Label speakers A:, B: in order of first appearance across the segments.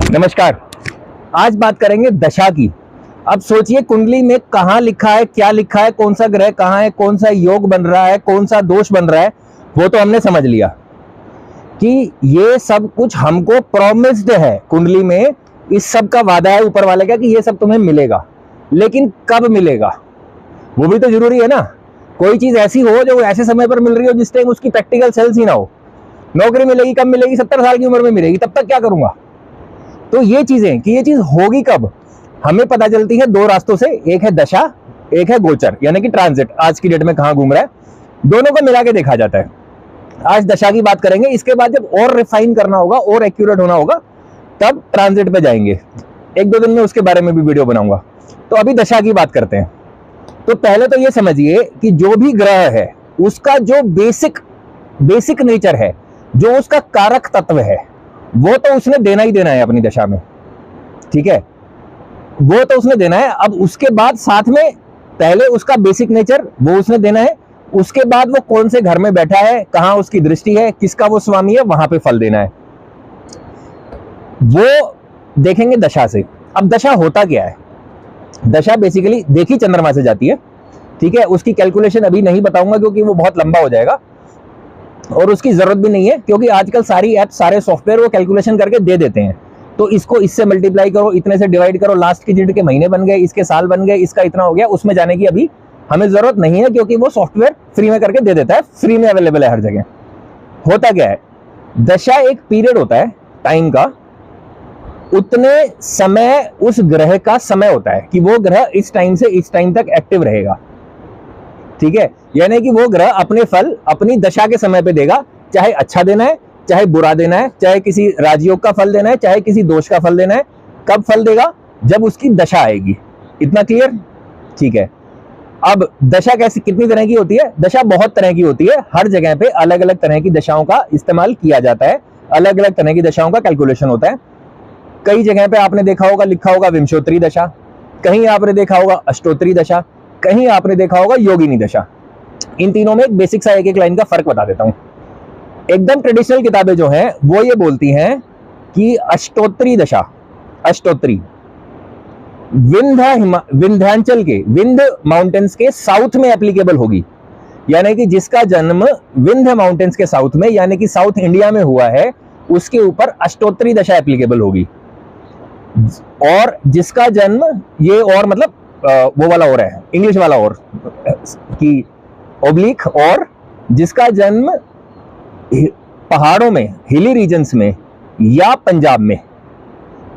A: नमस्कार। आज बात करेंगे दशा की। अब सोचिए कुंडली में कहाँ लिखा है, क्या लिखा है, कौन सा ग्रह कहाँ है, कौन सा योग बन रहा है, कौन सा दोष बन रहा है, वो तो हमने समझ लिया कि ये सब कुछ हमको प्रॉमिस्ड है। कुंडली में इस सब का वादा है ऊपर वाले का कि ये सब तुम्हें मिलेगा, लेकिन कब मिलेगा वो भी तो जरूरी है ना। कोई चीज ऐसी हो जो ऐसे समय पर मिल रही हो जिस टाइम उसकी प्रैक्टिकल सेल्स ही ना हो। नौकरी मिलेगी कब मिलेगी? 70 साल की उम्र में मिलेगी, तब तक क्या करूंगा? तो ये चीजें कि ये चीज होगी कब, हमें पता चलती है दो रास्तों से। एक है दशा, एक है गोचर, यानी कि ट्रांजिट। आज की डेट में कहां घूम रहा है, दोनों को मिला के देखा जाता है। आज दशा की बात करेंगे, इसके बाद जब और रिफाइन करना होगा और एक्यूरेट होना होगा तब ट्रांजिट पे जाएंगे। एक दो दिन में उसके बारे में भी वीडियो बनाऊंगा। तो अभी दशा की बात करते हैं। तो पहले तो ये समझिए कि जो भी ग्रह है उसका जो बेसिक नेचर है, जो उसका कारक तत्व है, वो तो उसने देना ही देना है अपनी दशा में। ठीक है, वो तो उसने देना है। अब उसके बाद साथ में पहले उसका बेसिक नेचर वो उसने देना है, उसके बाद वो कौन से घर में बैठा है, कहां उसकी दृष्टि है, किसका वो स्वामी है, वहां पे फल देना है, वो देखेंगे दशा से। अब दशा होता क्या है? दशा बेसिकली देखी चंद्रमा से जाती है। ठीक है, उसकी कैलकुलेशन अभी नहीं बताऊंगा क्योंकि वो बहुत लंबा हो जाएगा और उसकी जरूरत भी नहीं है, क्योंकि आजकल सारी ऐप, सारे सॉफ्टवेयर वो कैलकुलेशन करके दे देते हैं। तो इसको इससे मल्टीप्लाई करो, इतने से डिवाइड करो, लास्ट की डिजिट के महीने बन गए, इसके साल बन गए, इसका इतना हो गया, उसमें जाने की अभी हमें जरूरत नहीं है क्योंकि वो सॉफ्टवेयर फ्री में करके दे देता है, फ्री में अवेलेबल है हर जगह। होता क्या है, दशा एक पीरियड होता है टाइम का, उतने समय उस ग्रह का समय होता है कि वो ग्रह इस टाइम से इस टाइम तक एक्टिव रहेगा। ठीक है, यानी कि वो ग्रह अपने फल अपनी दशा के समय पे देगा, चाहे अच्छा देना है, चाहे बुरा देना है, चाहे किसी राजयोग का फल देना है, चाहे किसी दोष का फल देना है। कब फल देगा? जब उसकी दशा आएगी। इतना क्लियर? ठीक है। अब दशा कैसी, कितनी तरह की होती है? दशा बहुत तरह की होती है, हर जगह पे अलग अलग तरह की दशाओं का इस्तेमाल किया जाता है, अलग अलग तरह की दशाओं का कैलकुलेशन होता है। कई जगह पे आपने देखा होगा, लिखा होगा विंशोत्तरी दशा, कहीं आपने देखा होगा अष्टोत्तरी दशा, कहीं आपने देखा होगा योगिनी दशा। इन तीनों में एक बेसिक सा एक लाइन का फर्क बता देता हूं। एकदम ट्रेडिशनल किताबें जो हैं वो ये बोलती हैं कि अष्टोत्तरी दशा, अष्टोत्तरी विंध्याचल के, विंध्य माउंटेन्स के साउथ में एप्लीकेबल होगी। यानी कि जिसका जन्म विंध्य माउंटेन्स के साउथ में, यानी कि साउथ इंडिया में हुआ है, उसके ऊपर अष्टोत्तरी दशा एप्लीकेबल होगी। और जिसका जन्म ये, और मतलब वो वाला और है, इंग्लिश वाला और कि ओब्लिक, और जिसका जन्म पहाड़ों में, हिली रीजन्स में या पंजाब में,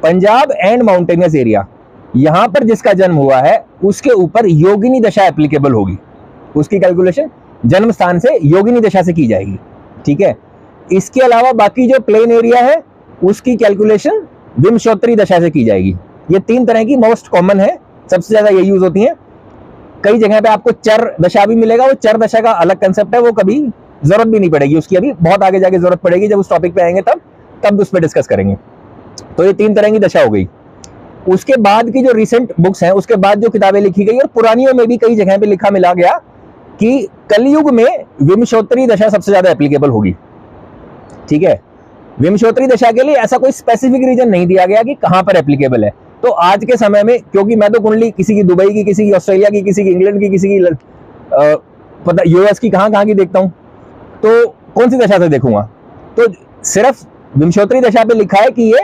A: पंजाब एंड माउंटेनियस एरिया, यहां पर जिसका जन्म हुआ है उसके ऊपर योगिनी दशा एप्लीकेबल होगी। उसकी कैलकुलेशन जन्म स्थान से योगिनी दशा से की जाएगी। ठीक है, इसके अलावा बाकी जो प्लेन एरिया है उसकी कैलकुलेशन विंशोत्तरी दशा से की जाएगी। ये तीन तरह की मोस्ट कॉमन है, सबसे ज्यादा ये यूज होती है। कई जगह पे आपको चर दशा भी मिलेगा, वो चर दशा का अलग कंसेप्ट है, वो कभी जरूरत भी नहीं पड़ेगी उसकी, अभी बहुत आगे जाके जरूरत पड़ेगी, जब उस टॉपिक पे आएंगे तब उस पर डिस्कस करेंगे। तो ये तीन तरह की दशा हो गई। उसके बाद की जो रिसेंट बुक्स हैं, उसके बाद जो किताबें लिखी गई, और पुरानियों में भी कई जगह पे लिखा मिला गया कि कलयुग में विंशोत्तरी दशा सबसे ज्यादा एप्लीकेबल होगी। ठीक है, विंशोत्तरी दशा के लिए ऐसा कोई स्पेसिफिक रीजन नहीं दिया गया कि कहां पर एप्लीकेबल है। तो आज के समय में, क्योंकि मैं तो कुंडली किसी की दुबई की, किसी की ऑस्ट्रेलिया की, किसी की इंग्लैंड की, किसी की पता यूएस की, कहां की देखता हूं, तो कौन सी दशा से देखूंगा? तो सिर्फ विंशोत्तरी दशा पे लिखा है कि ये,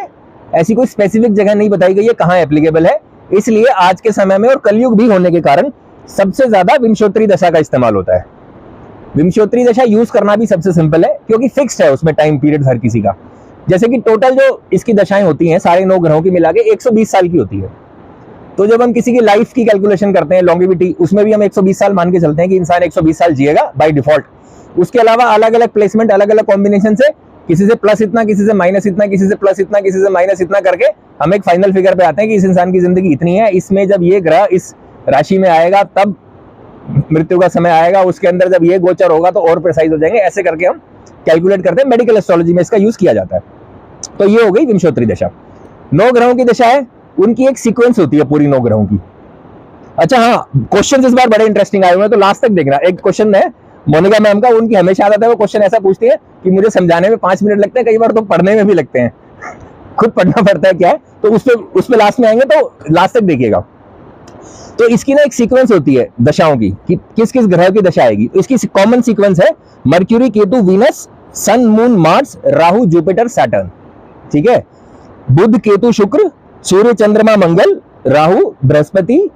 A: ऐसी कोई स्पेसिफिक जगह नहीं बताई गई है कहां एप्लीकेबल है। इसलिए आज के समय में, और कलयुग भी होने के कारण, सबसे ज्यादा विंशोत्तरी दशा का इस्तेमाल होता है। विंशोत्तरी दशा यूज करना भी सबसे सिंपल है क्योंकि फिक्स्ड है उसमें टाइम पीरियड हर किसी का। जैसे कि टोटल जो इसकी दशाएं होती हैं सारे 9 ग्रहों की मिला के 120 साल की होती है। तो जब हम किसी की लाइफ की कैलकुलेशन करते हैं, लॉन्गिविटी, उसमें भी हम 120 साल मान के चलते हैं कि इंसान 120 साल जिएगा बाय डिफॉल्ट। उसके अलावा अलग अलग प्लेसमेंट, अलग अलग कॉम्बिनेशन से, किसी से प्लस इतना, किसी से माइनस इतना, किसी से प्लस इतना, किसी से माइनस इतना करके हम एक फाइनल फिगर पे आते हैं कि इस इंसान की जिंदगी इतनी है, इसमें जब ये ग्रह इस राशि में आएगा तब मृत्यु का समय आएगा, उसके अंदर जब ये गोचर होगा तो और प्रिसाइज हो जाएंगे। ऐसे करके हम कैलकुलेट करते हैं। मेडिकल एस्ट्रोलॉजी में इसका यूज किया जाता है। तो ये हो गई विंशोत्तरी दशा। 9 ग्रहों की दशा है, उनकी एक सीक्वेंस होती है पूरी 9 ग्रहों की। अच्छा हाँ, क्वेश्चन इस बार बड़े इंटरेस्टिंग आए हुए हैं, तो लास्ट तक देखना। एक क्वेश्चन है मोनिका मैम का, उनकी हमेशा आदत है, वो क्वेश्चन ऐसा पूछती है कि मुझे समझाने में 5 मिनट लगते हैं, कई बार तो पढ़ने में भी लगते हैं। खुद पढ़ना पड़ता है क्या है, तो उस पे लास्ट में आएंगे, तो लास्ट तक देखिएगा। तो इसकी ना एक सीक्वेंस होती है दशाओं की कि किस किस ग्रह की दशा आएगी। तो इसकी कॉमन सीक्वेंस है Mercury, Ketu, Venus, Sun, Moon, Mars, Rahu, Jupiter, Saturn. ठीक है, बुध, केतु, शुक्र, सूर्य, चंद्रमा, मंगल, राहु, बृहस्पति,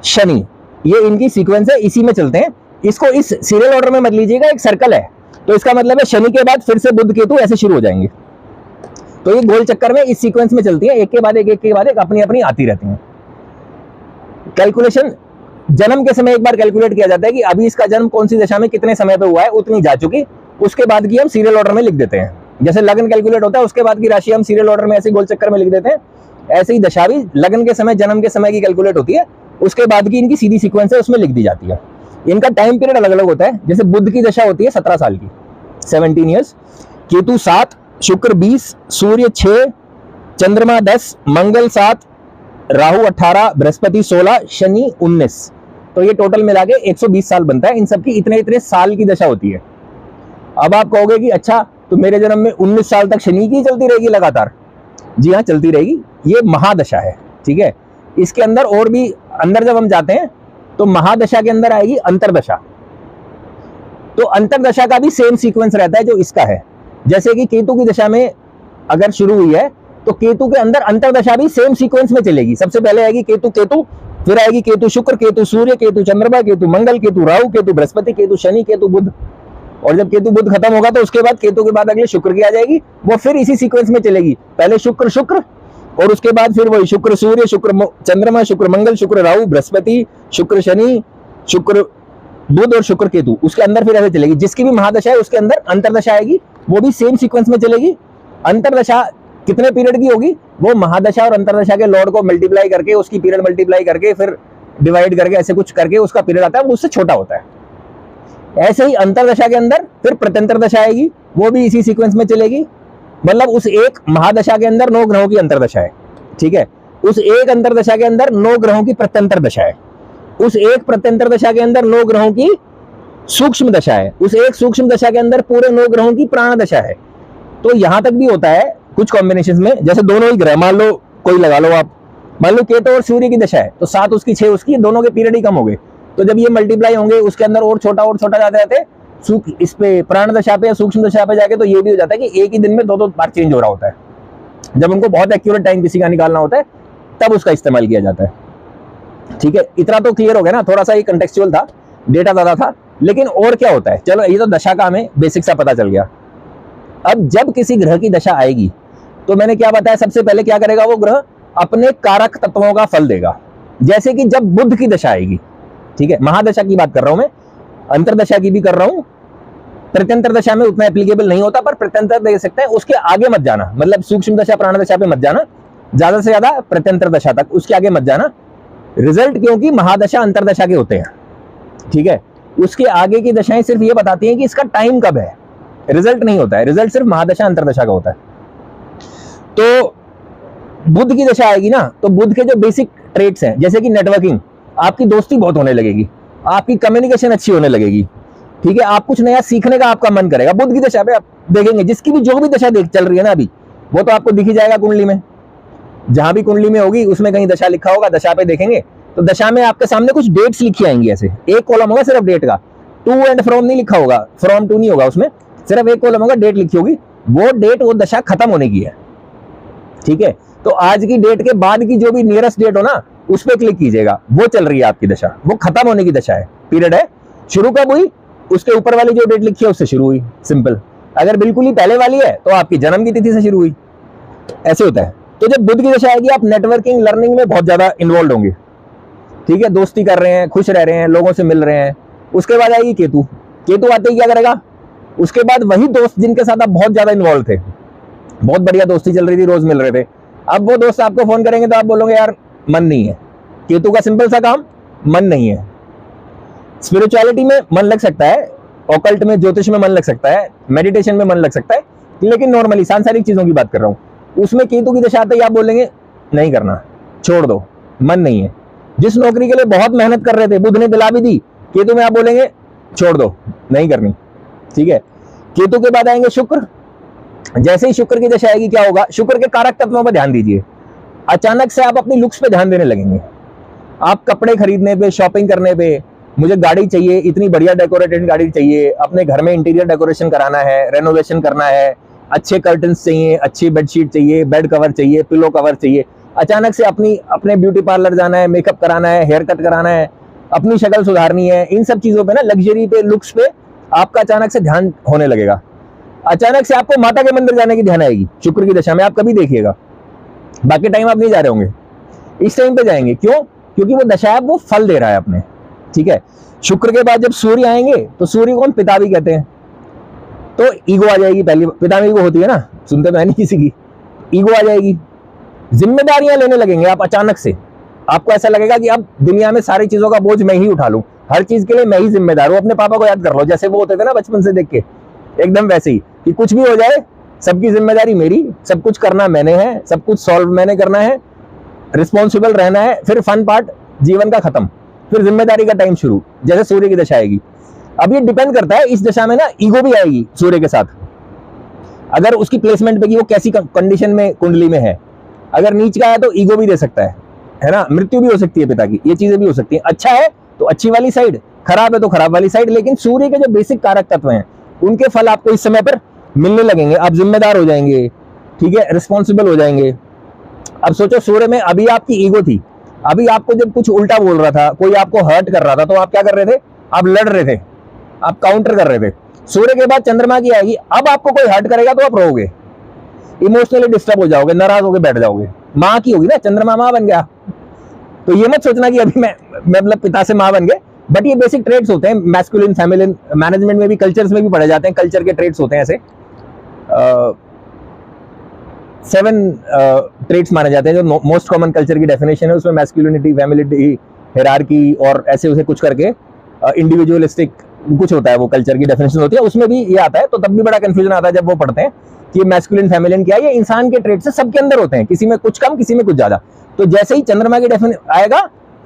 A: शनि, ये इनकी सीक्वेंस है, इसी में चलते हैं। इसको इस सीरियल ऑर्डर में मत लीजिएगा, एक सर्कल है, तो इसका मतलब है शनि के बाद फिर से बुध, केतु ऐसे शुरू हो जाएंगे। तो ये गोल चक्कर में इस सीक्वेंस में चलती है, एक के बाद एक, एक के बाद एक, अपनी अपनी आती रहती हैं। कैलकुलेशन जन्म के समय एक बार कैलकुलेट किया जाता है कि अभी इसका जन्म कौन सी दशा में कितने समय पे हुआ है, उतनी जा चुकी, उसके बाद की हम सीरियल ऑर्डर में लिख देते हैं। जैसे लग्न कैलकुलेट होता है, उसके बाद की राशि हम सीरियल ऑर्डर में ऐसे गोल चक्कर में लिख देते हैं, ऐसे ही दशा भी लग्न के समय, जन्म के समय की कैलकुलेट होती है, उसके बाद की इनकी सीधी सीक्वेंस है, उसमें लिख दी जाती है। इनका टाइम पीरियड अलग अलग होता है। जैसे बुध की दशा होती है 17 साल की, 17 ईयर्स, केतु 7, शुक्र 20, सूर्य 6, चंद्रमा 10, मंगल 7, राहु 18, बृहस्पति 16, शनि 19। तो ये टोटल मिला के 120 साल बनता है। इन सबकी इतने इतने साल की दशा होती है। अब आप कहोगे कि अच्छा, तो मेरे जन्म में 19 साल तक शनि की चलती रहेगी लगातार? जी हाँ, चलती रहेगी। ये महादशा है, ठीक है। इसके अंदर और भी अंदर जब हम जाते हैं तो महादशा के अंदर आएगी अंतरदशा। तो अंतरदशा का भी सेम सीक्वेंस रहता है जो इसका है। जैसे कि केतु की दशा में अगर शुरू हुई है तो केतु के अंदर अंतरदशा भी सेम सीक्वेंस में चलेगी। सबसे पहले आएगी केतु केतु, फिर आएगी केतु शुक्र, केतु सूर्य, केतु चंद्रमा, केतु मंगल, केतु राहु, केतु बृहस्पति, केतु शनि, केतु बुध। और जब केतु बुध खत्म होगा तो उसके बाद केतु के बाद अगले शुक्र की आ जाएगी, वो फिर इसी सीक्वेंस में चलेगी। पहले शुक्र शुक्र, और उसके बाद फिर वही शुक्र सूर्य, शुक्र चंद्रमा, शुक्र मंगल, शुक्र राहु, बृहस्पति, शुक्र शनि, शुक्र बुध और शुक्र केतु। उसके अंदर फिर ऐसे चलेगी। जिसकी भी महादशा है उसके अंदर अंतरदशा आएगी, वो भी सेम सीक्वेंस में चलेगी। अंतरदशा कितने पीरियड की होगी? वो महादशा और अंतरदशा के लॉर्ड को मल्टीप्लाई करके, उसकी पीरियड मल्टीप्लाई करके, फिर डिवाइड करके, ऐसे कुछ करके उसका पीरियड आता है, वो उससे छोटा होता है। ऐसे ही अंतरदशा के अंदर फिर प्रत्यंतर दशा आएगी, वो भी इसी सीक्वेंस में चलेगी। मतलब उस एक महादशा के अंदर 9 ग्रहों की अंतरदशा है, ठीक है। उस एक अंतरदशा के अंदर 9 ग्रहों की प्रत्यंतर दशा है। उस एक प्रत्यंतर दशा के अंदर 9 ग्रहों की सूक्ष्म दशा है। उस एक सूक्ष्म दशा के अंदर पूरे 9 ग्रहों की प्राण दशा है। तो यहां तक भी होता है कुछ कॉम्बिनेशन में, जैसे दोनों ही ग्रह मान लो, कोई लगा लो आप, मान लो केतु और सूर्य की दशा है, तो 7 उसकी 6 उसकी, दोनों के पीरियड ही कम हो गए। तो जब ये मल्टीप्लाई होंगे उसके अंदर और छोटा जाते रहते, इस पे प्राण दशा पे या सूक्ष्म दशा पे जाके तो ये भी हो जाता है कि एक ही दिन में 2-2 बार चेंज हो रहा होता है। जब उनको बहुत एक्यूरेट टाइम किसी का निकालना होता है तब उसका इस्तेमाल किया जाता है, ठीक है। इतना तो क्लियर हो गया ना, थोड़ा सा ये कंटेक्चुअल था, डेटा ज्यादा था। लेकिन और क्या होता है, चलो ये तो दशा का हमें बेसिक सा पता चल गया। अब जब किसी ग्रह की दशा आएगी तो मैंने क्या बताया, सबसे पहले क्या करेगा वो ग्रह, अपने कारक तत्वों का फल देगा। जैसे कि जब बुध की दशा आएगी, ठीक है, महादशा की बात कर रहा हूं मैं, अंतरदशा की भी कर रहा हूं। प्रत्यंतर दशा में उतना एप्लीकेबल नहीं होता, पर प्रत्यंतर दे सकते हैं। उसके आगे मत जाना, मतलब सूक्ष्म दशा प्राण दशा पे मत जाना, ज्यादा से ज्यादा प्रत्यंतर दशा तक, उसके आगे मत जाना। रिजल्ट क्योंकि महादशा अंतरदशा के होते हैं, ठीक है। उसके आगे की दशाएं सिर्फ ये बताती हैं कि इसका टाइम कब है, रिजल्ट नहीं होता है। रिजल्ट सिर्फ महादशा अंतरदशा का होता है। तो बुध की दशा आएगी ना, तो बुध के जो बेसिक ट्रेट्स हैं, जैसे कि नेटवर्किंग, आपकी दोस्ती बहुत होने लगेगी, आपकी कम्युनिकेशन अच्छी होने लगेगी, ठीक है। आप कुछ नया सीखने का आपका मन करेगा। बुध की दशा पे आप देखेंगे, जिसकी भी जो भी दशा चल रही है ना अभी, वो तो आपको दिख ही जाएगा कुंडली में। जहां भी कुंडली में होगी उसमें कहीं दशा लिखा होगा, दशा पे देखेंगे तो दशा में आपके सामने कुछ डेट्स लिखी आएंगी। ऐसे एक कॉलम होगा सिर्फ डेट का, टू एंड फ्रॉम नहीं लिखा होगा, फ्रॉम टू नहीं होगा, उसमें सिर्फ एक कॉलम होगा, डेट लिखी होगी। वो डेट, वो दशा खत्म होने की है, ठीक है। तो आज की डेट के बाद की जो भी नियरेस्ट डेट हो ना, उस पर क्लिक कीजिएगा, वो चल रही है आपकी दशा, वो खत्म होने की दशा है, पीरियड है। शुरू कब हुई, उसके ऊपर वाली जो डेट लिखी है उससे शुरू हुई, सिंपल। अगर बिल्कुल ही पहले वाली है तो आपकी जन्म की तिथि से शुरू हुई, ऐसे होता है। तो जब बुध की दशा आएगी, आप नेटवर्किंग लर्निंग में बहुत ज्यादा इन्वॉल्व होंगे, ठीक है। दोस्ती कर रहे हैं, खुश रह रहे हैं, लोगों से मिल रहे हैं। उसके बाद आएगी केतु। केतु आते ही क्या करेगा, उसके बाद वही दोस्त जिनके साथ आप बहुत ज्यादा इन्वॉल्व थे, बहुत बढ़िया दोस्ती चल रही थी, रोज मिल रहे थे, अब वो दोस्त आपको फोन करेंगे तो आप बोलोगे यार मन नहीं है। केतु का सिंपल सा काम, मन नहीं है। स्पिरिचुअलिटी में मन लग सकता है, ऑकल्ट में, ज्योतिष में मन लग सकता है, मेडिटेशन में मन लग सकता है, लेकिन नॉर्मली सांसारिक चीजों की बात कर रहा हूं, उसमें केतु की दशा आते ही आप बोलेंगे नहीं करना, छोड़ दो, मन नहीं है। जिस नौकरी के लिए बहुत मेहनत कर रहे थे, बुध ने दिला भी दी, केतु में आप बोलेंगे छोड़ दो, नहीं करनी, ठीक है। केतु के बाद आएंगे शुक्र। जैसे ही शुक्र की दशा आएगी क्या होगा, शुक्र के कारक तत्वों पर ध्यान दीजिए। अचानक से आप अपनी लुक्स पे ध्यान देने लगेंगे। आप कपड़े खरीदने पे, शॉपिंग करने पे, मुझे गाड़ी चाहिए, इतनी बढ़िया डेकोरेटेड गाड़ी चाहिए, अपने घर में इंटीरियर डेकोरेशन कराना है, रेनोवेशन करना है, अच्छे कर्टन्स चाहिए, अच्छी बेडशीट चाहिए, बेड कवर चाहिए, पिलो कवर चाहिए। अचानक से अपने ब्यूटी पार्लर जाना है, मेकअप कराना है, हेयर कट कराना है, अपनी शक्ल सुधारनी है। इन सब चीजों पे ना, लग्जरी पे, लुक्स पे आपका अचानक से ध्यान होने लगेगा। अचानक से आपको माता के मंदिर जाने की ध्यान आएगी शुक्र की दशा में, आप कभी देखिएगा। बाकी टाइम आप नहीं जा रहे होंगे, इस टाइम पे जाएंगे। क्यों? क्योंकि वो दशा है, वो फल दे रहा है अपने। ठीक है, शुक्र के बाद जब सूर्य आएंगे तो सूर्य को हम पिता भी कहते हैं, तो ईगो आ जाएगी। पहली पिता में ईगो होती है ना, सुनते तो है नहीं किसी की, ईगो आ जाएगी। जिम्मेदारियां लेने लगेंगे आप अचानक से। आपको ऐसा लगेगा कि अब दुनिया में सारी चीजों का बोझ मैं ही उठा लूं, हर चीज के लिए मैं ही जिम्मेदार हूं। अपने पापा को याद कर लो, जैसे वो होते थे ना बचपन से देख के, एकदम वैसे ही कि कुछ भी हो जाए सबकी जिम्मेदारी मेरी, सब कुछ करना मैंने है, सब कुछ सॉल्व मैंने करना है, रिस्पॉन्सिबल रहना है। फिर फन पार्ट जीवन का खत्म, फिर जिम्मेदारी का टाइम शुरू, जैसे सूर्य की दशा आएगी। अब ये डिपेंड करता है, इस दशा में ना ईगो भी आएगी सूर्य के साथ, अगर उसकी प्लेसमेंट पे कि वो कैसी कंडीशन में कुंडली में है। अगर नीच का है तो ईगो भी दे सकता है ना, मृत्यु भी हो सकती है पिता की, ये चीजें भी हो सकती है। अच्छा है तो अच्छी वाली साइड, खराब है तो खराब वाली साइड। लेकिन सूर्य के जो बेसिक कारक तत्व हैं उनके फल आपको इस समय पर मिलने लगेंगे। आप जिम्मेदार हो जाएंगे, ठीक है, रिस्पॉन्सिबल हो जाएंगे। अब सोचो, सूर्य में अभी आपकी ईगो थी, अभी आपको जब कुछ उल्टा बोल रहा था, कोई आपको हर्ट कर रहा था, तो आप क्या कर रहे थे? आप लड़ रहे थे, आप काउंटर कर रहे थे। सूर्य के बाद चंद्रमा की आएगी, अब आपको कोई हर्ट करेगा तो आप रोगे, इमोशनली डिस्टर्ब हो जाओगे, नाराज होकर बैठ जाओगे। माँ की होगी ना, चंद्रमा माँ बन गया। तो ये मत सोचना कि अभी मैं मतलब पिता से माँ बन गए, बट ये बेसिक ट्रेड्स होते हैं, मैस्कुलिन फेमिनिन, मैनेजमेंट में भी, कल्चर्स में भी पढ़े जाते हैं, कल्चर के ट्रेड्स होते हैं। ऐसे 7 ट्रेड्स माने जाते हैं, जो मोस्ट कॉमन कल्चर की डेफिनेशन है। उसमें मैस्कुलिनिटी, फेमिनिटी, हिरार्की और ऐसे उसे कुछ करके इंडिविजुअलिस्टिक कुछ होता है, वो कल्चर की डेफिनेशन होती है, उसमें भी ये आता है। तो तब भी बड़ा कंफ्यूजन आता है जब वो पढ़ते हैं कि ये मैस्कुलिन फेमिनिन क्या है। ये इंसान के ट्रेड्स से सबके अंदर होते हैं, किसी में कुछ कम, किसी में कुछ ज्यादा। तो जैसे ही चंद्रमा की डेफिनेशन आएगा,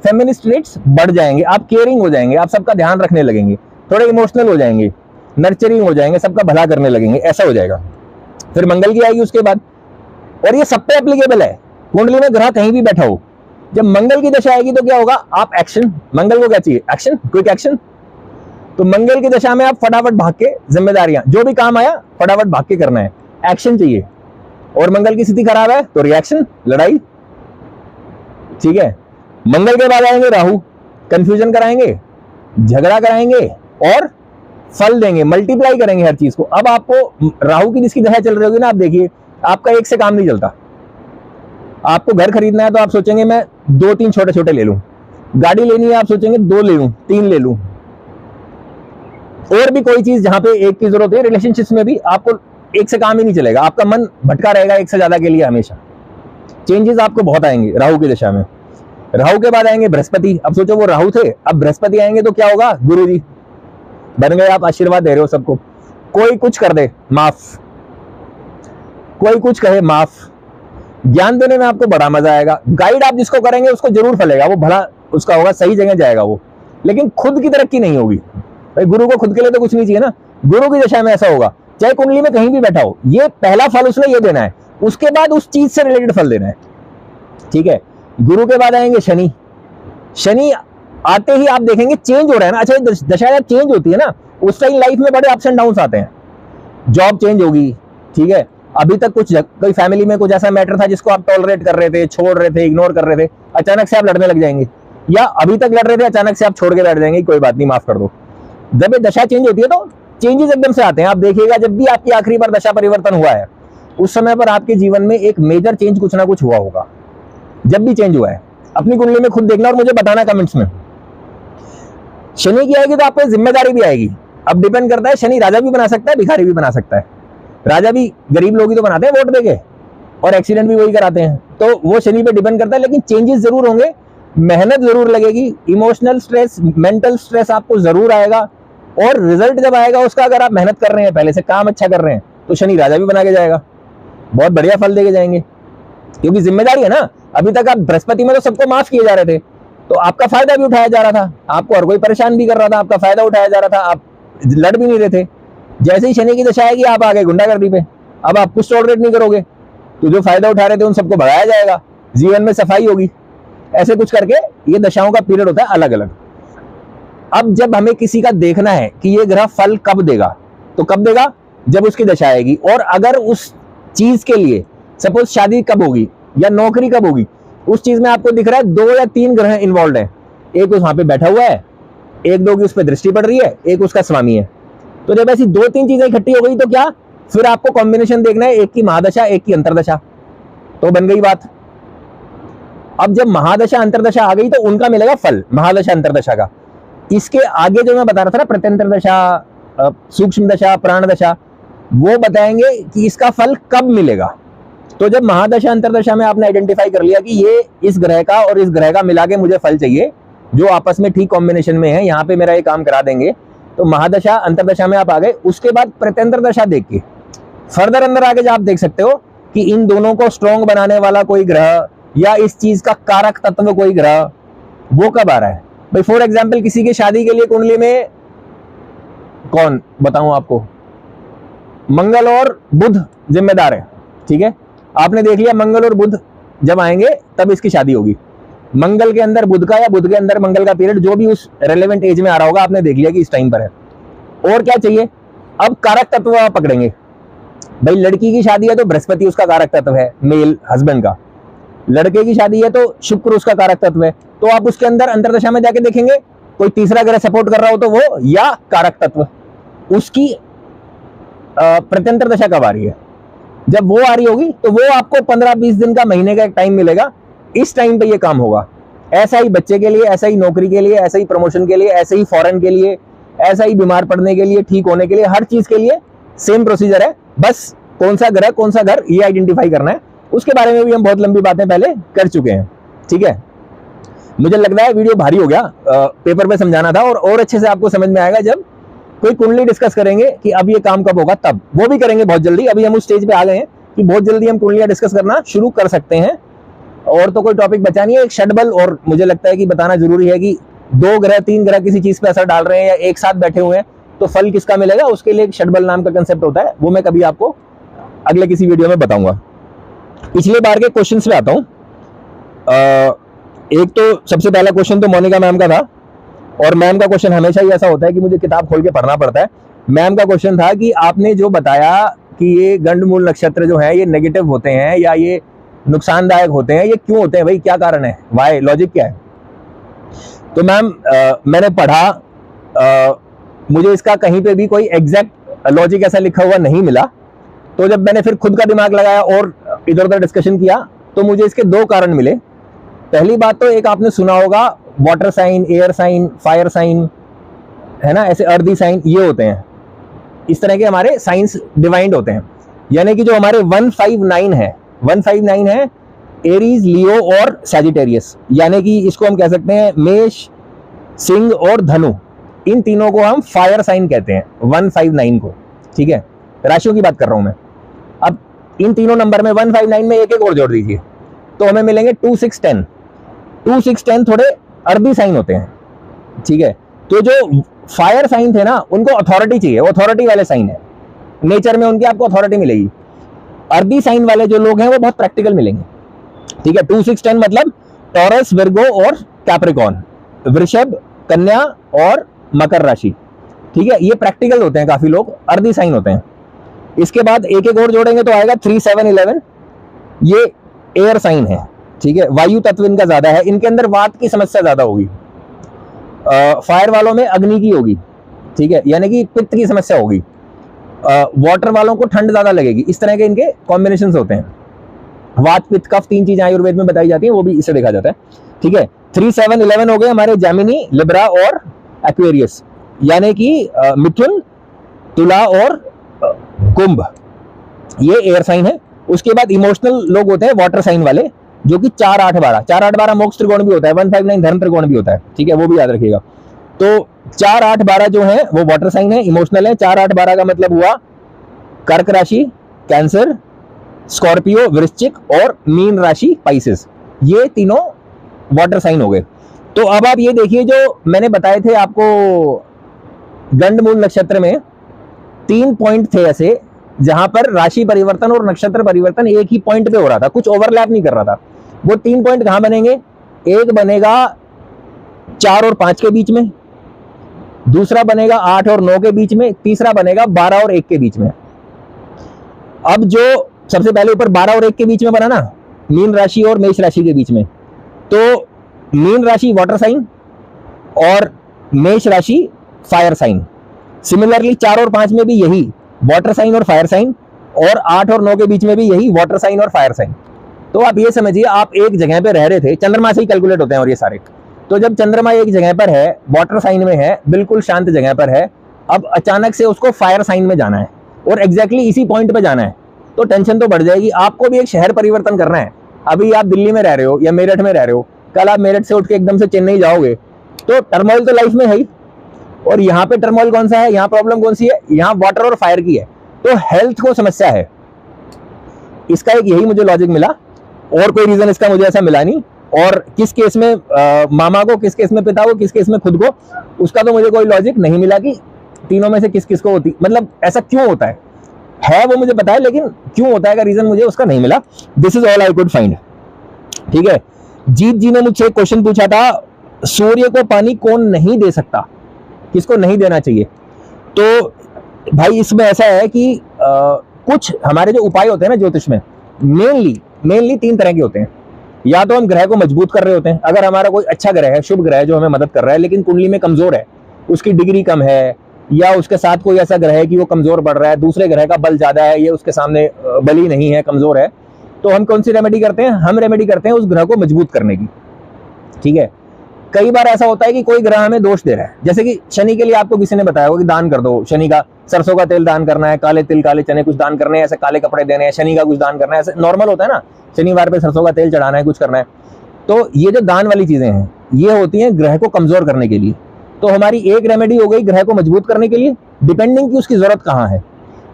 A: फेमिनिस्ट ट्रेड्स बढ़ जाएंगे, आप केयरिंग हो जाएंगे, आप सबका ध्यान रखने लगेंगे, थोड़े इमोशनल हो जाएंगे, नर्चरिंग हो जाएंगे, सबका भला करने लगेंगे, ऐसा हो जाएगा। फिर मंगल की आएगी उसके बाद, और ये सब पे एप्लीकेबल है, कुंडली में ग्रह कहीं भी बैठा हो। जब मंगल की दशा आएगी तो क्या होगा? आप एक्शन, मंगल को क्या चाहिए? Action, quick action. तो मंगल की दशा में आप फटाफट भाग के जिम्मेदारियां, जो भी काम आया फटाफट भाग के करना है, एक्शन चाहिए। और मंगल की स्थिति खराब है तो रिएक्शन, लड़ाई। ठीक है, मंगल के बाद आएंगे राहु, कंफ्यूजन कराएंगे, झगड़ा कराएंगे और फल देंगे, मल्टीप्लाई करेंगे हर चीज को। अब आपको राहु की जिसकी दशा चल रही होगी ना, आप देखिए आपका एक से काम नहीं चलता। आपको घर खरीदना है तो आप सोचेंगे मैं 2-3 छोटे छोटे ले लूं, गाड़ी लेनी है आप सोचेंगे 2 ले लूं, 3 ले लूं, और भी कोई चीज जहां पे एक की जरूरत है। रिलेशनशिप्स में भी आपको एक से काम ही नहीं चलेगा, आपका मन भटका रहेगा एक से ज्यादा के लिए हमेशा। चेंजेस आपको बहुत आएंगे राहु की दशा में। राहु के बाद आएंगे बृहस्पति। अब सोचो वो राहु थे, अब बृहस्पति आएंगे तो क्या होगा? गुरु जी बन गए, आप आशीर्वाद दे रहे हो सबको। कोई कुछ कर दे माफ, कोई कुछ कहे माफ। ज्ञान देने में आपको बड़ा मजा आएगा। गाइड आप जिसको करेंगे उसको जरूर फलेगा, वो भला उसका होगा, सही जगह जाएगा वो। लेकिन खुद की तरक्की नहीं होगी भाई, गुरु को खुद के लिए तो कुछ नहीं चाहिए ना। गुरु की दशा में ऐसा होगा, चाहे कुंडली में कहीं भी बैठा हो, ये पहला फल उसने ये देना है, उसके बाद उस चीज से रिलेटेड फल देना है। ठीक है, गुरु के बाद आएंगे शनि। शनि आते ही आप देखेंगे चेंज हो रहा है ना। अच्छा, दशा जब चेंज होती है ना, उस टाइम लाइफ में बड़े अप्स एंड डाउन्स आते हैं। जॉब चेंज होगी, ठीक है, अभी तक कुछ कोई फैमिली में कुछ ऐसा मैटर था जिसको आप टॉलरेट कर रहे थे, छोड़ रहे थे, इग्नोर कर रहे थे, अचानक से आप लड़ने लग जाएंगे। या अभी तक लड़ रहे थे, अचानक से आप छोड़ के बैठ जाएंगे, कोई बात नहीं, माफ कर दो। जब ये दशा चेंज होती है तो चेंजेस एकदम से आते हैं। आप देखिएगा जब भी आपकी आखिरी बार दशा परिवर्तन हुआ है, उस समय पर आपके जीवन में एक मेजर चेंज कुछ ना कुछ हुआ होगा। जब भी चेंज हुआ है, अपनी कुंडली में खुद देखना और मुझे बताना कमेंट्स में। शनि की आएगी तो आपको जिम्मेदारी भी आएगी। अब डिपेंड करता है, शनि राजा भी बना सकता है, भिखारी भी बना सकता है। राजा भी गरीब लोग ही तो बनाते हैं वोट देके, और एक्सीडेंट भी वही कराते हैं। तो वो शनि पे डिपेंड करता है, लेकिन चेंजेस जरूर होंगे, मेहनत जरूर लगेगी, इमोशनल स्ट्रेस, मेंटल स्ट्रेस आपको जरूर आएगा। और रिजल्ट जब आएगा उसका, अगर आप मेहनत कर रहे हैं, पहले से काम अच्छा कर रहे हैं, तो शनि राजा भी बना के जाएगा, बहुत बढ़िया फल देके जाएंगे, क्योंकि जिम्मेदारी है ना। अभी तक आप बृहस्पति में तो सबको माफ किए जा रहे थे, तो आपका फायदा भी उठाया जा रहा था, आपको और कोई परेशान भी कर रहा था, आपका फायदा उठाया जा रहा था, आप लड़ भी नहीं रहे थे। जैसे ही शनि की दशा आएगी, आप आ गए गुंडागर्दी पे, अब आप कुछ टॉलरेट नहीं करोगे तो जो फायदा उठा रहे थे उन सबको भगाया जाएगा, जीवन में सफाई होगी। ऐसे कुछ करके ये दशाओं का पीरियड होता है अलग अलग। अब जब हमें किसी का देखना है कि ये ग्रह फल कब देगा, तो कब देगा, जब उसकी दशा आएगी। और अगर उस चीज के लिए सपोज शादी कब होगी या नौकरी कब होगी, उस चीज में आपको दिख रहा है 2 या 3 ग्रह इन्वॉल्व है, एक वहां पे बैठा हुआ है, एक 2 की उस पर दृष्टि पड़ रही है, एक उसका स्वामी है। तो जब ऐसी 2-3 चीजें इकट्ठी हो गई तो क्या, फिर आपको कॉम्बिनेशन देखना है, एक की महादशा एक की अंतरदशा, तो बन गई बात। अब जब महादशा अंतरदशा आ गई तो उनका मिलेगा फल, महादशा अंतरदशा का। इसके आगे जो मैं बता रहा था ना, प्रत्यंतर दशा, सूक्ष्म दशा, प्राण दशा, वो बताएंगे कि इसका फल कब मिलेगा। तो जब महादशा अंतरदशा में आपने आइडेंटिफाई कर लिया कि ये इस ग्रह का और इस ग्रह का मिला के मुझे फल चाहिए जो आपस में ठीक कॉम्बिनेशन में है, यहाँ पे मेरा ये काम करा देंगे, तो महादशा अंतरदशा में आप आ गए। उसके बाद प्रत्यंतर दशा देख के फर्दर अंदर आगे जो आप देख सकते हो कि इन दोनों को स्ट्रॉन्ग बनाने वाला कोई ग्रह या इस चीज का कारक तत्व कोई ग्रह, वो कब आ रहा है भाई। फॉर एग्जाम्पल किसी की शादी के लिए कुंडली में कौन बताऊं आपको, मंगल और बुध जिम्मेदार है, ठीक है। आपने देख लिया मंगल और बुध जब आएंगे तब इसकी शादी होगी। मंगल के अंदर बुध का या बुध के अंदर मंगल का पीरियड जो भी उस रेलेवेंट एज में आ रहा होगा, आपने देख लिया कि इस टाइम पर है। और क्या चाहिए, अब कारक तत्व आप पकड़ेंगे भाई। लड़की की शादी है तो बृहस्पति उसका कारक तत्व है, मेल हस्बैंड का। लड़के की शादी है तो शुक्र उसका कारक तत्व है। तो आप उसके अंदर अंतरदशा में जाके देखेंगे कोई तीसरा ग्रह सपोर्ट कर रहा हो तो वो, या कारक तत्व उसकी प्रत्यंतर दशा कब आ रही है। जब वो आ रही होगी तो वो आपको 15-20 दिन का, महीने का एक टाइम मिलेगा, इस टाइम पे ये काम होगा। ऐसा ही बच्चे के लिए, ऐसा ही नौकरी के लिए, ऐसा ही प्रमोशन के लिए, ऐसे ही फॉरेन के लिए, ऐसा ही बीमार पड़ने के लिए, ठीक होने के लिए, हर चीज के लिए सेम प्रोसीजर है। बस कौन सा ग्रह कौन सा घर ये आइडेंटिफाई करना है। उसके बारे में भी हम बहुत लंबी बातें पहले कर चुके हैं, ठीक है। मुझे लग रहा है वीडियो भारी हो गया, पेपर पे समझाना था, और अच्छे से आपको समझ में आएगा जब कोई कुंडली डिस्कस करेंगे कि अब ये काम कब होगा, तब वो भी करेंगे बहुत जल्दी। अभी हम उस स्टेज पे आ गए हैं कि बहुत जल्दी हम कुंडलियां डिस्कस करना शुरू कर सकते हैं। और तो कोई टॉपिक बचा नहीं है, एक षटबल, और मुझे लगता है कि बताना जरूरी है कि 2 ग्रह 3 ग्रह किसी चीज पे असर डाल रहे हैं या एक साथ बैठे हुए हैं तो फल किसका मिलेगा, उसके लिए एक षटबल नाम का कंसेप्ट होता है। वो मैं कभी आपको अगले किसी वीडियो में बताऊंगा। पिछले बार के क्वेश्चन पे आता हूं। एक तो सबसे पहला क्वेश्चन तो मोनिका मैम का था, और मैम का क्वेश्चन हमेशा ही ऐसा होता है कि मुझे किताब खोल के पढ़ना पड़ता है। मैम का क्वेश्चन था कि आपने जो बताया कि ये गंडमूल नक्षत्र जो है ये नेगेटिव होते हैं या ये नुकसानदायक होते हैं, ये क्यों होते हैं भाई, क्या कारण है, वाई, लॉजिक क्या है। तो मैम मैंने पढ़ा, मुझे इसका कहीं पे भी कोई एग्जैक्ट लॉजिक ऐसा लिखा हुआ नहीं मिला। तो जब मैंने फिर खुद का दिमाग लगाया और इधर उधर डिस्कशन किया तो मुझे इसके 2 कारण मिले। पहली बात तो एक आपने सुना होगा, water sign, air sign, fire sign, है ना, ऐसे अर्दी साइन, ये होते हैं। इस तरह के हमारे साइंस डिवाइंड होते हैं। यानी कि जो हमारे 159 है, 159 है एरीज, लियो और सैजिटेरियस, यानी कि इसको हम कह सकते हैं मेष, सिंह और धनु, इन तीनों को हम फायर साइन कहते हैं, 159 को, ठीक है। राशियों की बात कर रहा हूं मैं। अब इन तीनों नंबर में 159 में एक एक और जोड़ दीजिए तो हमें मिलेंगे 2, 6, 10। 2, 6, 10 थोड़े अर्दी साइन होते हैं, ठीक है। तो जो फायर साइन थे ना, उनको अथॉरिटी चाहिए, वो अथॉरिटी वाले साइन है, नेचर में उनकी आपको अथॉरिटी मिलेगी। अर्दी साइन वाले जो लोग हैं वो बहुत प्रैक्टिकल मिलेंगे, ठीक है। 2, 6, 10 मतलब टॉरस, विर्गो और कैप्रिकॉर्न, वृषभ, कन्या और मकर राशि, ठीक है। ये प्रैक्टिकल होते हैं काफी लोग, अर्दी साइन होते हैं। इसके बाद एक एक और जोड़ेंगे तो आएगा 3, 7, 11, ये एयर साइन है, ठीक है। वायु तत्व इनका ज्यादा है, इनके अंदर वात की समस्या ज्यादा होगी। फायर वालों में अग्नि की होगी, ठीक है, यानी कि पित्त की समस्या होगी। वाटर वालों को ठंड ज्यादा लगेगी। इस तरह के इनके कॉम्बिनेशंस होते हैं। वात, पित्त, कफ, 3 चीजें आयुर्वेद में बताई जाती हैं, वो भी इससे देखा जाता है, ठीक है। 3, 7, 11 हो गए हमारे जेमिनी, लिब्रा और एक्वेरियस, यानी कि मिथुन, तुला और कुंभ, ये एयर साइन है। उसके बाद इमोशनल लोग होते हैं वाटर साइन वाले, जो कि 4, 8, 12, 4, 8, 12 मोक्ष त्रिकोण भी होता है, 159 धर्म त्रिकोण भी होता है, ठीक है, वो भी याद रखिएगा। तो 4, 8, 12 जो है वो वाटर साइन है, इमोशनल है। 4, 8, 12 का मतलब हुआ कर्क राशि, कैंसर, स्कॉर्पियो, वृश्चिक और मीन राशि पाइसेस, ये तीनों वाटर साइन हो गए। तो अब आप ये देखिए, जो मैंने बताए थे आपको गंडमूल नक्षत्र में 3 पॉइंट थे ऐसे जहां पर राशि परिवर्तन और नक्षत्र परिवर्तन एक ही पॉइंट पे हो रहा था, कुछ ओवरलैप नहीं कर रहा था। वो 3 पॉइंट कहां बनेंगे? एक बनेगा 4 और 5 के बीच में, दूसरा बनेगा 8 और 9 के बीच में, तीसरा बनेगा 12 और 1 के बीच में। अब जो सबसे पहले ऊपर 12 और 1 के बीच में बना ना, मीन राशि और मेष राशि के बीच में, तो मीन राशि वाटर साइन और मेष राशि फायर साइन। सिमिलरली 4 और 5 में भी यही वाटर साइन और फायर साइन, और 8 और 9 के बीच में भी यही वाटर साइन और फायर साइन। तो आप ये समझिए, आप एक जगह पे रह रहे थे, चंद्रमा से ही कैलकुलेट होते हैं और ये सारे। तो जब चंद्रमा एक जगह पर है, वाटर साइन में है, बिल्कुल शांत जगह पर है, अब अचानक से उसको फायर साइन में जाना है और एग्जैक्टली इसी पॉइंट पे जाना है, तो टेंशन तो बढ़ जाएगी। आपको भी एक शहर परिवर्तन करना है। अभी आप दिल्ली में रह रहे हो या मेरठ में रह रहे हो, कल आप मेरठ से उठ के एकदम से चेन्नई जाओगे, तो टर्मोइल तो लाइफ में है ही। और यहाँ पे टर्मोइल कौन सा है, यहाँ प्रॉब्लम कौन सी है? यहाँ वाटर और फायर की है, तो हेल्थ को समस्या है। इसका एक यही मुझे लॉजिक मिला, और कोई रीजन इसका मुझे ऐसा मिला नहीं। और किस केस में मामा को, किस केस में पिता को, किस केस में खुद को, उसका तो मुझे कोई लॉजिक नहीं मिला कि तीनों में से किस किस को होती, मतलब ऐसा क्यों होता है वो मुझे पता है, लेकिन क्यों होता है का रीजन मुझे उसका नहीं मिला। This is all I could find. ठीक है, जीत जी ने मुझसे एक क्वेश्चन पूछा था, सूर्य को पानी कौन नहीं दे सकता, किसको नहीं देना चाहिए? तो भाई इसमें ऐसा है कि कुछ हमारे जो उपाय होते हैं ना ज्योतिष में, मेनली 3 तरह के होते हैं। या तो हम ग्रह को मजबूत कर रहे होते हैं, अगर हमारा कोई अच्छा ग्रह है, शुभ ग्रह है जो हमें मदद कर रहा है, लेकिन कुंडली में कमजोर है, उसकी डिग्री कम है, या उसके साथ कोई ऐसा ग्रह है कि वो कमजोर पड़ रहा है, दूसरे ग्रह का बल ज्यादा है, ये उसके सामने बली नहीं है, कमजोर है, तो हम कौन सी रेमेडी करते हैं? हम रेमेडी करते हैं उस ग्रह को मजबूत करने की। ठीक है, कई बार ऐसा होता है कि कोई ग्रह हमें दोष दे रहा है, जैसे कि शनि के लिए आपको किसी ने बताया होगा कि दान कर दो, शनि का सरसों का तेल दान करना है, काले तिल काले चने कुछ दान करने हैं, ऐसे काले कपड़े देने हैं, शनि का कुछ दान करना है, ऐसे नॉर्मल होता है ना, शनिवार पे सरसों का तेल चढ़ाना है, कुछ करना है। तो ये जो दान वाली चीजें हैं, ये होती हैं ग्रह को कमजोर करने के लिए। तो हमारी एक रेमेडी हो गई ग्रह को मजबूत करने के लिए, डिपेंडिंग की उसकी जरूरत कहाँ है।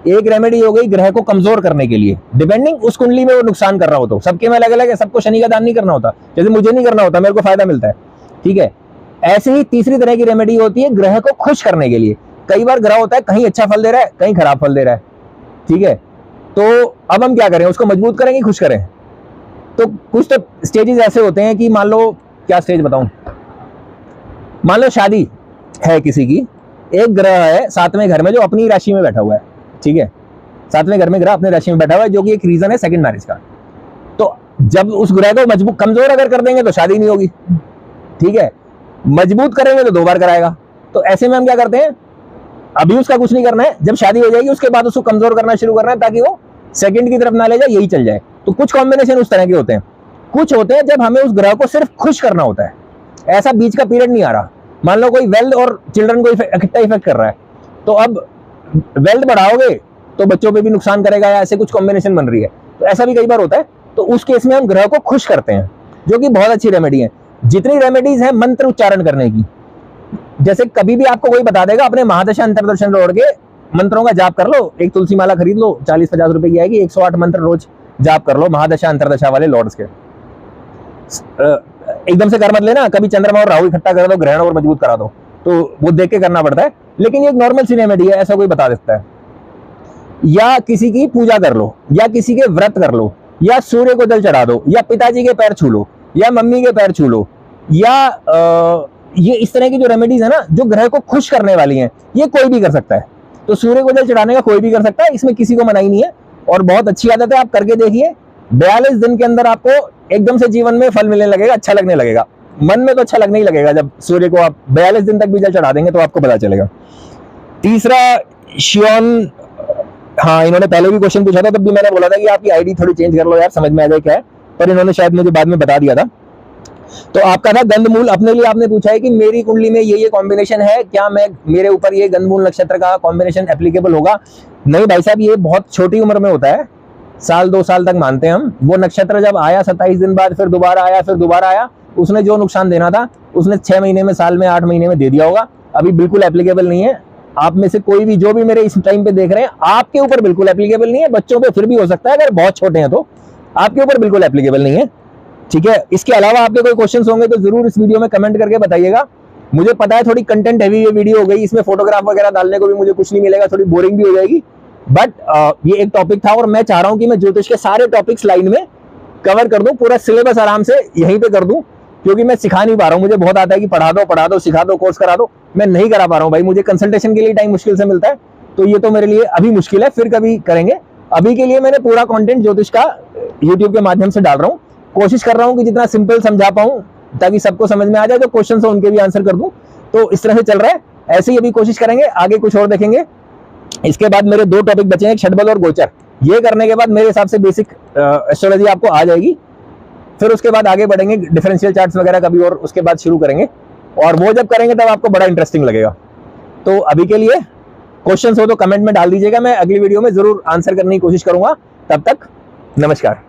A: एक रेमेडी हो गई ग्रह को कमजोर करने के लिए, डिपेंडिंग उस कुंडली में वो नुकसान कर रहा हो। तो सबके में अलग अलग है, सबको शनि का दान नहीं करना होता, जैसे मुझे नहीं करना होता, मेरे को फायदा मिलता है। ठीक है, ऐसे ही तीसरी तरह की रेमेडी होती है ग्रह को खुश करने के लिए। कई बार ग्रह होता है कहीं अच्छा फल दे रहा है, कहीं खराब फल दे रहा है। ठीक है, तो अब हम क्या करें, उसको मजबूत करें कि खुश करें? तो कुछ तो स्टेजेस ऐसे होते हैं कि मान लो, क्या स्टेज बताऊं, मान लो शादी है किसी की, एक ग्रह है 7वें घर में जो अपनी राशि में बैठा हुआ है। ठीक है, 7वें घर में ग्रह अपनी राशि में बैठा हुआ है, जो कि एक रीजन है सेकंड मैरिज का। तो जब उस ग्रह को मजबूत कमजोर अगर कर देंगे तो शादी नहीं होगी। ठीक है, मजबूत करेंगे तो 2 बार कराएगा। तो ऐसे में हम क्या करते हैं, अभी उसका कुछ नहीं करना है, जब शादी हो जाएगी उसके बाद उसको कमजोर करना शुरू करना है, ताकि वो सेकंड की तरफ ना ले जाए, यही चल जाए। तो कुछ कॉम्बिनेशन उस तरह के होते हैं। कुछ होते हैं जब हमें उस ग्रह को सिर्फ खुश करना होता है, ऐसा बीच का पीरियड नहीं आ रहा। मान लो कोई वेल्थ और चिल्ड्रन को इकट्ठा इफेक्ट कर रहा है, तो अब वेल्थ बढ़ाओगे तो बच्चों पे भी नुकसान करेगा, या ऐसे कुछ कॉम्बिनेशन बन रही है, तो ऐसा भी कई बार होता है। तो उस केस में हम ग्रह को खुश करते हैं, जो कि बहुत अच्छी रेमेडी है। जितनी रेमेडीज है मंत्र उच्चारण करने की, जैसे कभी भी आपको कोई बता देगा, अपने महादशा अंतरदर्शन जोड़ के मंत्रों का जाप कर लो, एक तुलसी माला खरीद लो, 40-50 रुपए की आएगी, 108 मंत्र रोज जाप कर लो महादशा अंतरदशा वाले लॉर्ड्स के। एकदम से कर मत लेना, कभी चंद्रमा और राहु इकट्ठा कर दो, ग्रहण और मजबूत करा दो, तो वो देख के करना पड़ता है। लेकिन ये एक नॉर्मल सी रेमेडी है, ऐसा कोई बता देता है। या किसी की पूजा कर लो, या किसी के व्रत कर लो, या सूर्य को जल चढ़ा दो, या पिताजी के पैर छू लो, या मम्मी के पैर छू लो, या ये इस तरह की जो रेमेडीज है ना, जो ग्रह को खुश करने वाली हैं, ये कोई भी कर सकता है। तो सूर्य को जल चढ़ाने का कोई भी कर सकता है, इसमें किसी को मनाही नहीं है, और बहुत अच्छी आदत है, आप करके देखिए। 42 दिन के अंदर आपको एकदम से जीवन में फल मिलने लगेगा, अच्छा लगने लगेगा। मन में तो अच्छा लगने ही लगेगा, जब सूर्य को आप 42 दिन तक भी जल चढ़ा देंगे तो आपको पता चलेगा। तीसरा शियोन, हाँ इन्होंने पहले भी क्वेश्चन पूछा था, तब भी मैंने बोला था कि आपकी आईडी थोड़ी चेंज कर लो यार, समझ में आ जाए क्या है, पर इन्होंने शायद मुझे बाद में बता दिया था। तो आपका था गंधमूल, अपने लिए आपने पूछा है कि मेरी कुंडली में ये कॉम्बिनेशन है, क्या मैं मेरे ऊपर ये गंधमूल नक्षत्र का कॉम्बिनेशन एप्लीकेबल होगा? नहीं भाई साहब, ये बहुत छोटी उम्र में होता है, 1-2 साल तक मानते हैं हम। वो नक्षत्र जब आया 27 दिन बाद, फिर दोबारा आया, फिर दोबारा आया, उसने जो नुकसान देना था उसने 6 महीने में, साल में, 8 महीने में दे दिया होगा। अभी बिल्कुल एप्लीकेबल नहीं है। आप में से कोई भी जो भी मेरे इस टाइम पे देख रहे हैं, आपके ऊपर बिल्कुल एप्लीकेबल नहीं है। बच्चों पे फिर भी हो सकता है, अगर बहुत छोटे हैं तो, आपके ऊपर बिल्कुल एप्लीकेबल नहीं है। ठीक है, इसके अलावा आपके कोई क्वेश्चंस होंगे तो जरूर इस वीडियो में कमेंट करके बताइएगा। मुझे पता है थोड़ी कंटेंट हैवी ये वीडियो हो गई, इसमें फोटोग्राफ वगैरह डालने को भी मुझे कुछ नहीं मिलेगा, थोड़ी बोरिंग भी हो जाएगी, बट ये एक टॉपिक था और मैं चाह रहा हूं कि मैं ज्योतिष के सारे टॉपिक्स लाइन में कवर कर दूं, पूरा सिलेबस आराम से यहीं पे कर दूं, क्योंकि मैं सिखा नहीं पा रहा हूं। मुझे बहुत आता है कि पढ़ा दो सिखा दो कोर्स करा दो, मैं नहीं करा पा रहा हूं भाई। मुझे कंसल्टेशन के लिए टाइम मुश्किल से मिलता है, तो ये तो मेरे लिए अभी मुश्किल है, फिर कभी करेंगे। अभी के लिए मैंने पूरा कंटेंट ज्योतिष का यूट्यूब के माध्यम से डाल रहा हूँ। कोशिश कर रहा हूँ कि जितना सिंपल समझा पाऊं ताकि सबको समझ में आ जाए, जो क्वेश्चन हो उनके भी आंसर कर दूं। तो इस तरह से चल रहा है, ऐसे ही अभी कोशिश करेंगे, आगे कुछ और देखेंगे। इसके बाद मेरे 2 टॉपिक बचे हैं, षटबल और गोचर। ये करने के बाद मेरे हिसाब से बेसिक एस्ट्रोलॉजी आपको आ जाएगी। फिर उसके बाद आगे बढ़ेंगे, डिफरेंशियल चार्ट्स वगैरह कभी और उसके बाद शुरू करेंगे, और वो जब करेंगे तब आपको बड़ा इंटरेस्टिंग लगेगा। तो अभी के लिए क्वेश्चंस हो तो कमेंट में डाल दीजिएगा, मैं अगली वीडियो में जरूर आंसर करने की कोशिश करूंगा। तब तक नमस्कार।